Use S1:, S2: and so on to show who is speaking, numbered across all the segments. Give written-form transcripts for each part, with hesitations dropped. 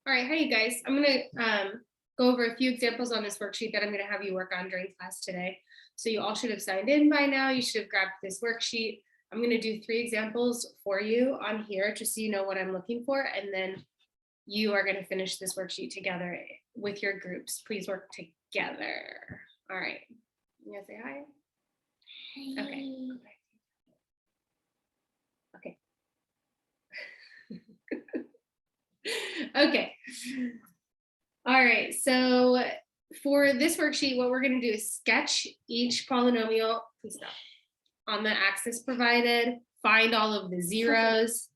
S1: All right, hi you guys. I'm gonna go over a few examples on this worksheet that I'm gonna have you work on during class today. So you all should have signed in by now. You should have grabbed this worksheet. I'm gonna do 3 examples for you on here just so you know what I'm looking for. And then you are gonna finish this worksheet together with your groups. Please work together. All right, you gonna say hi? Okay. Okay. Okay. All right, so for this worksheet, what we're going to do is sketch each polynomial, please stop, on the axis provided, find all of the zeros,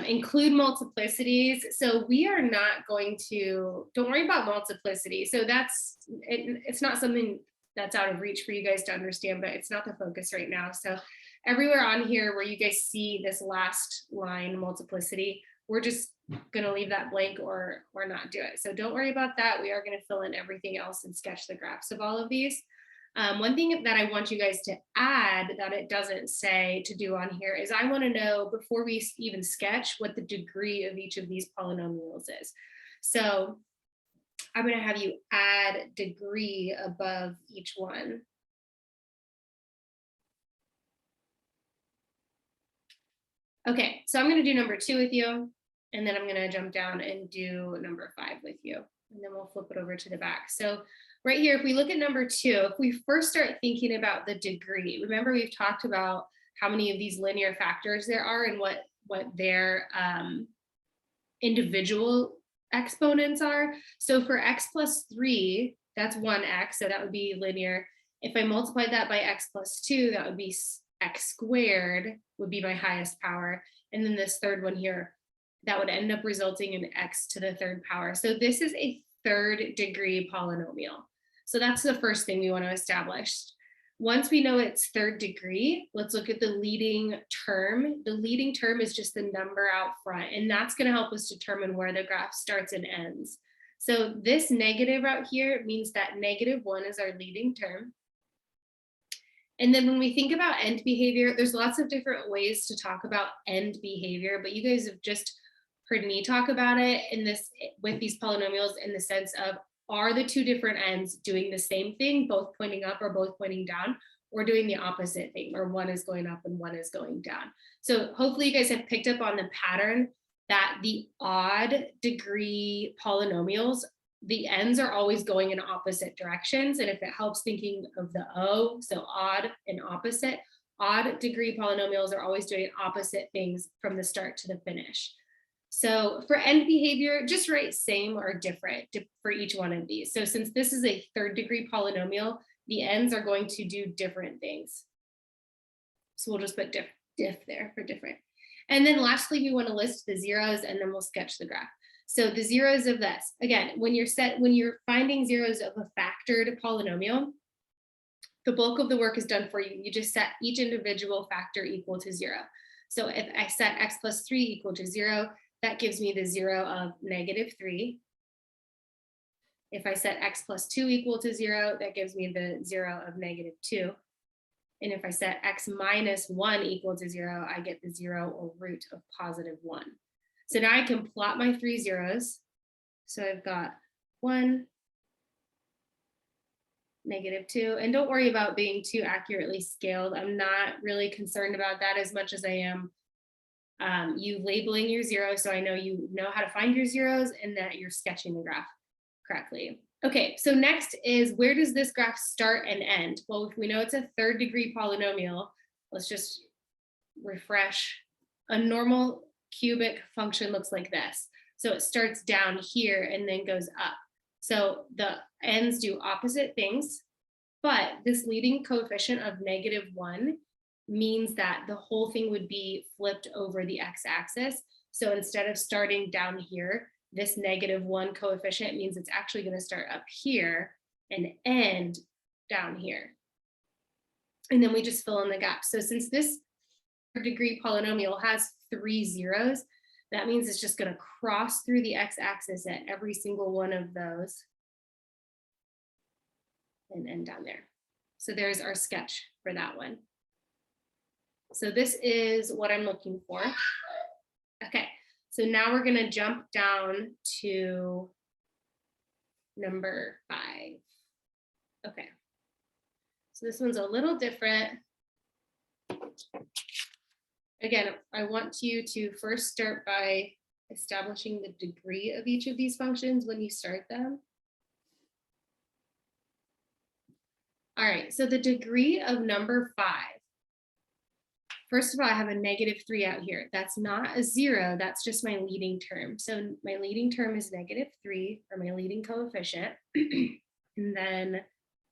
S1: include multiplicities. So we are not going to, don't worry about multiplicity. So it's not something that's out of reach for you guys to understand, but it's not the focus right now. So everywhere on here where you guys see this last line, multiplicity, we're just going to leave that blank or not do it. So don't worry about that. We are going to fill in everything else and sketch the graphs of all of these. One thing that I want you guys to add that it doesn't say to do on here is I want to know before we even sketch what the degree of each of these polynomials is. So I'm going to have you add degree above each one. Okay, so I'm going to do number 2 with you, and then I'm going to jump down and do number 5 with you, and then we'll flip it over to the back. So right here, if we look at number 2, if we first start thinking about the degree, remember we've talked about how many of these linear factors there are and what their individual exponents are. So for x plus 3, that's 1x, so that would be linear. If I multiply that by x plus 2, that would be x squared would be my highest power. And then this third one here, that would end up resulting in x to the 3rd power. So this is a 3rd degree polynomial. So that's the first thing we want to establish. Once we know it's 3rd degree, let's look at the leading term. The leading term is just the number out front, and that's going to help us determine where the graph starts and ends. So this negative out here means that -1 is our leading term. And then when we think about end behavior, there's lots of different ways to talk about end behavior, but you guys have just heard me talk about it with these polynomials in the sense of, are the 2 different ends doing the same thing, both pointing up or both pointing down, or doing the opposite thing, or one is going up and one is going down. So hopefully you guys have picked up on the pattern that the odd degree polynomials, the ends are always going in opposite directions. And if it helps thinking of the O, so odd and opposite, odd degree polynomials are always doing opposite things from the start to the finish. So for end behavior, just write same or different for each one of these. So since this is a 3rd degree polynomial, the ends are going to do different things. So we'll just put diff there for different. And then lastly, we want to list the zeros, and then we'll sketch the graph. So the zeros of this, again, when you're finding zeros of a factored polynomial, the bulk of the work is done for you. You just set each individual factor equal to 0. So if I set x plus 3 equal to 0, that gives me the 0 of -3. If I set x plus 2 equal to 0, that gives me the 0 of -2. And if I set x minus 1 equal to 0, I get the 0 or root of +1. So now I can plot my 3 zeros. So I've got 1, -2, and don't worry about being too accurately scaled. I'm not really concerned about that as much as I am you labeling your zeros, so I know you know how to find your zeros and that you're sketching the graph correctly. Okay, so next is, where does this graph start and end? Well, if we know it's a 3rd degree polynomial, let's just refresh. A normal cubic function looks like this. So it starts down here and then goes up. So the ends do opposite things, but this leading coefficient of -1 means that the whole thing would be flipped over the x-axis. So instead of starting down here, this -1 coefficient means it's actually going to start up here and end down here. And then we just fill in the gaps. So since this 3rd degree polynomial has 3 zeros, that means it's just going to cross through the x-axis at every single one of those and end down there. So there's our sketch for that one. So this is what I'm looking for. Okay, So now we're going to jump down to number 5. Okay. So this one's a little different. Again, I want you to first start by establishing the degree of each of these functions when you start them. All right, so the degree of number 5. First of all, I have a -3 out here. That's not a 0, that's just my leading term. So my leading term is -3, or my leading coefficient. And then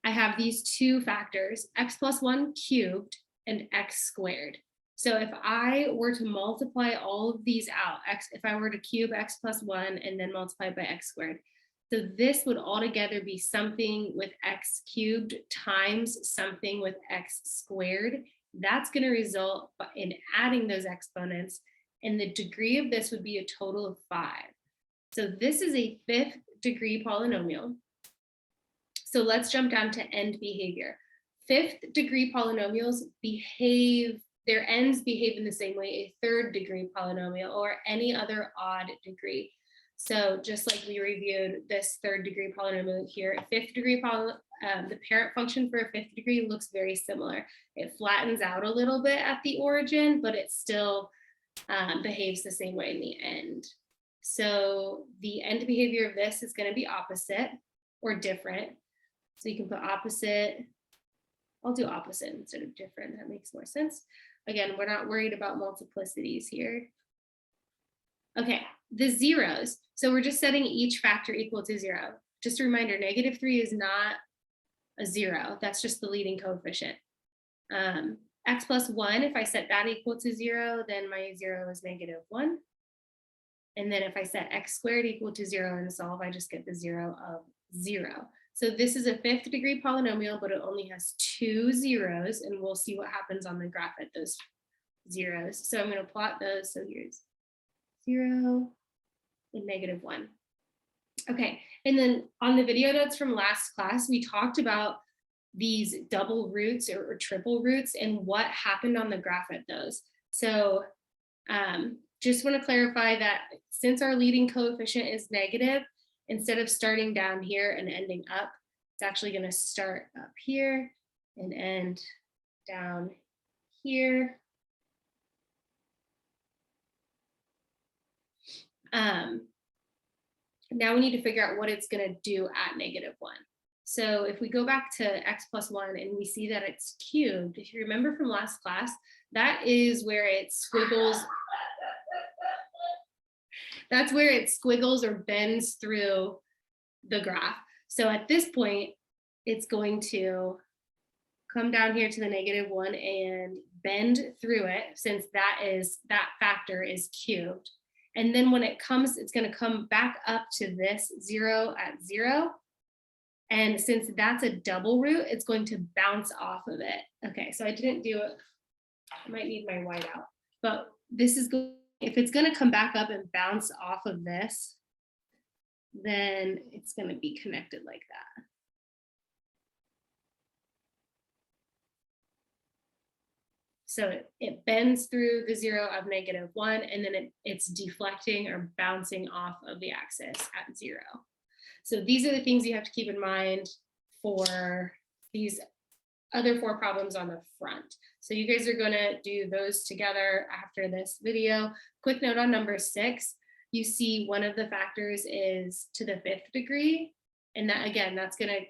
S1: I have these two factors, x plus 1 cubed and x squared. So if I were to multiply all of these out, if I were to cube x plus 1 and then multiply by x squared, so this would altogether be something with x cubed times something with x squared. That's going to result in adding those exponents, and the degree of this would be a total of 5. So this is a 5th degree polynomial. So let's jump down to end behavior. 5th degree polynomials behave, their ends behave in the same way a 3rd degree polynomial or any other odd degree. So just like we reviewed this 3rd degree polynomial here, 5th degree the parent function for a 5th degree looks very similar. It flattens out a little bit at the origin, but it still behaves the same way in the end. So the end behavior of this is going to be opposite or different. So you can put opposite. I'll do opposite instead of different. That makes more sense. Again, we're not worried about multiplicities here. Okay, the zeros. So we're just setting each factor equal to 0. Just a reminder, -3 is not a 0. That's just the leading coefficient. X plus 1, if I set that equal to 0, then my 0 is -1. And then if I set x squared equal to 0 and solve, I just get the 0 of 0. So this is a 5th degree polynomial, but it only has 2 zeros, and we'll see what happens on the graph at those zeros. So I'm going to plot those. So here's 0 and -1. Okay, and then on the video notes from last class, we talked about these double roots or triple roots and what happened on the graph at those. So just want to clarify that since our leading coefficient is negative, instead of starting down here and ending up, it's actually going to start up here and end down here. Now we need to figure out what it's going to do at -1. So if we go back to x plus 1 and we see that it's cubed, if you remember from last class, that is where it squiggles. That's where it squiggles or bends through the graph. So at this point, it's going to come down here to the -1 and bend through it, since that factor is cubed. And then when it comes, it's going to come back up to this 0 at 0. And since that's a double root, it's going to bounce off of it. Okay, so I didn't do it. I might need my whiteout. But this is going, if it's going to come back up and bounce off of this, then it's going to be connected like that. So it bends through the 0 of -1, and then it's deflecting or bouncing off of the axis at 0. So these are the things you have to keep in mind for these other 4 problems on the front. So you guys are going to do those together after this video. Quick note on number 6, you see one of the factors is to the 5th degree. And that, again, that's going to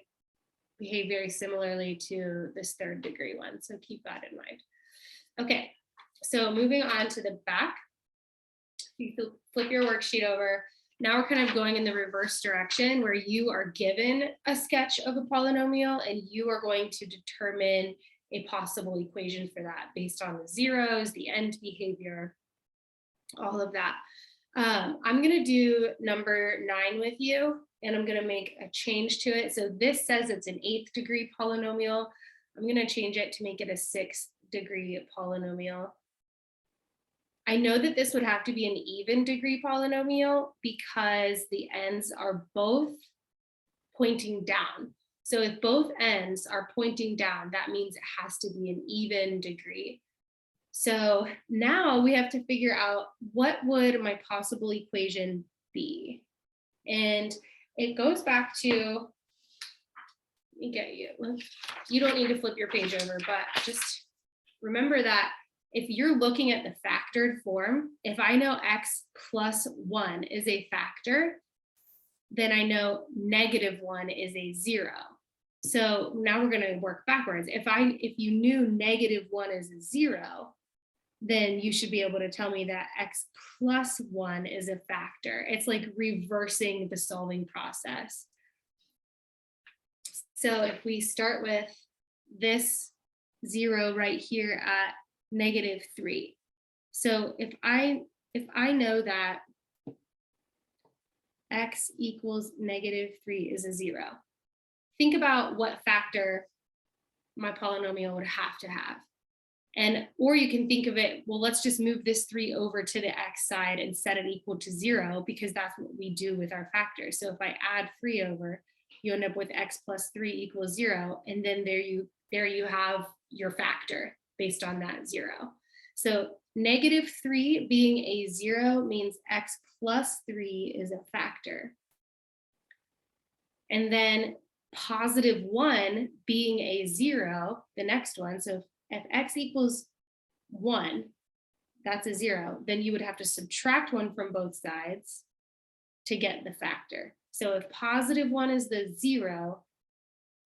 S1: behave very similarly to this 3rd degree one. So keep that in mind. Okay, so moving on to the back, you flip your worksheet over. Now we're kind of going in the reverse direction, where you are given a sketch of a polynomial and you are going to determine a possible equation for that based on the zeros, the end behavior, all of that. I'm going to do number 9 with you, and I'm going to make a change to it. So this says it's an 8th degree polynomial. I'm going to change it to make it a 6th degree polynomial. I know that this would have to be an even degree polynomial because the ends are both pointing down. So if both ends are pointing down, that means it has to be an even degree. So now we have to figure out what would my possible equation be. And it goes back to, let me get you, you don't need to flip your page over, but just remember that if you're looking at the factored form, if I know x plus 1 is a factor, then I know -1 is a 0. So now we're going to work backwards. If you knew -1 is a 0, then you should be able to tell me that x plus 1 is a factor. It's like reversing the solving process. So if we start with this 0 right here at -3. So if I know that x equals -3 is a 0, think about what factor my polynomial would have to have. And, or you can think of it, well, let's just move this 3 over to the x side and set it equal to 0, because that's what we do with our factors. So if I add 3 over, you end up with x plus 3 equals 0. And then there you have your factor based on that 0. So -3 being a 0 means x plus 3 is a factor. And then +1 being a 0, the next one. So if x equals 1, that's a 0, then you would have to subtract 1 from both sides to get the factor. So if +1 is the 0,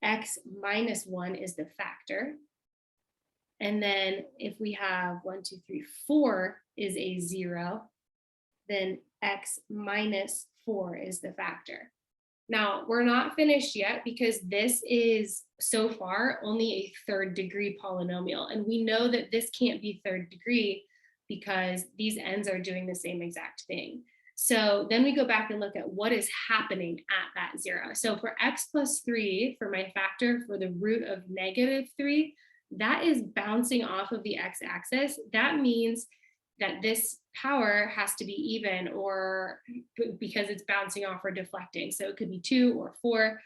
S1: x minus 1 is the factor. And then if we have 1, 2, 3, 4 is a 0, then x minus 4 is the factor. Now, we're not finished yet, because this is so far only a third degree polynomial. And we know that this can't be third degree because these ends are doing the same exact thing. So then we go back and look at what is happening at that 0. So for x plus 3, for my factor for the root of -3, that is bouncing off of the x-axis. That means that this power has to be even, or because it's bouncing off or deflecting. So it could be 2 or 4.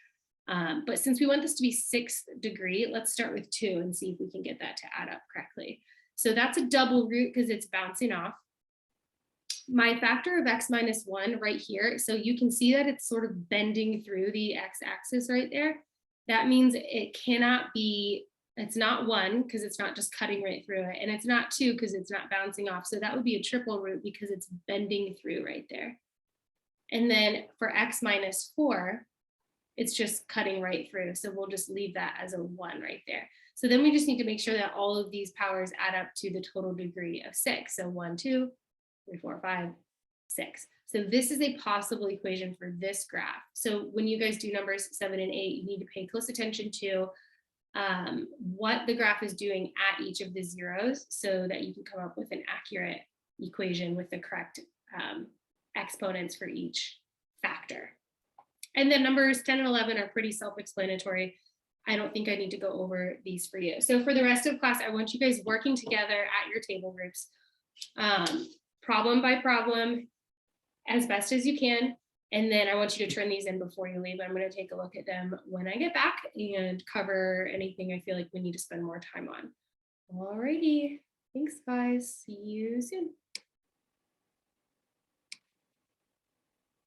S1: But since we want this to be 6th degree, let's start with 2 and see if we can get that to add up correctly. So that's a double root because it's bouncing off. My factor of x minus 1 right here, so you can see that it's sort of bending through the x-axis right there. That means it cannot be, it's not 1 because it's not just cutting right through it, and it's not 2 because it's not bouncing off. So that would be a triple root because it's bending through right there. And then for x minus 4, it's just cutting right through. So we'll just leave that as a 1 right there. So then we just need to make sure that all of these powers add up to the total degree of 6. So 1, 2, 3, 4, 5, 6. So this is a possible equation for this graph. So when you guys do numbers 7 and 8, you need to pay close attention to what the graph is doing at each of the zeros so that you can come up with an accurate equation with the correct exponents for each factor. And then numbers 10 and 11 are pretty self-explanatory. I don't think I need to go over these for you. So for the rest of class, I want you guys working together at your table groups, problem by problem, as best as you can. And then I want you to turn these in before you leave. I'm going to take a look at them when I get back and cover anything I feel like we need to spend more time on. Alrighty, thanks guys, see you soon.